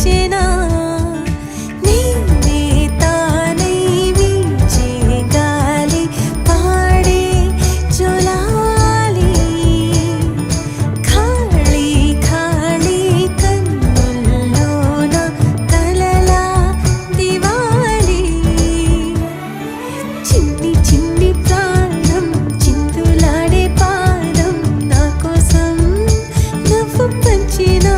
నాకొచ్చేనా నేనే తానై వీచే గాలి పాడే జోలాలి ఖాళీ ఖాళీ కన్నుల్లోన కలలా దివాలి చిన్ని చిన్ని ప్రాణం చిందులాడే పాదం నా కోసం నవ్వు పంచినా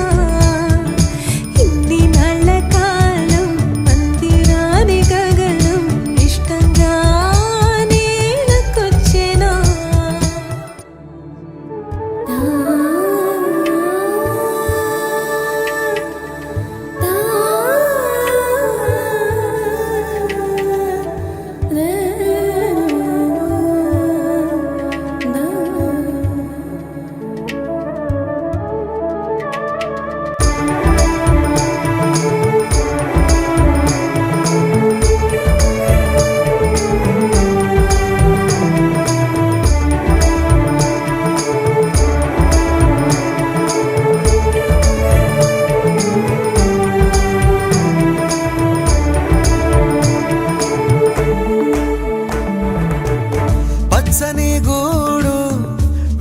ఇన్ని నాళ్ళ కాలం మందిరాని గగనం ఇష్టంగా నేలకొచ్చేనా పచ్చని గూడు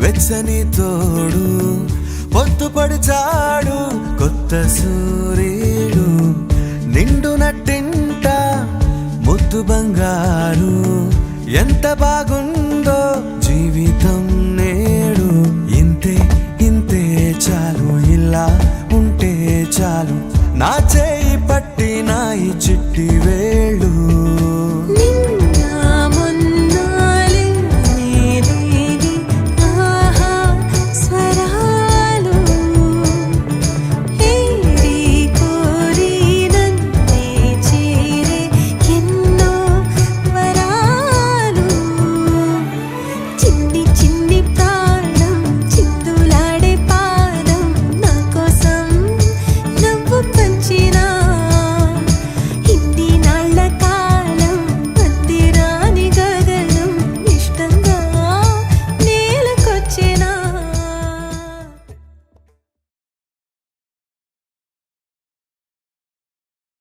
వెచ్చని తోడు పొద్దుపడి చాడు కొత్త సూర్యుడు నిండు నట్టింట ముద్దు బంగారు ఎంత బాగుందో జీవితం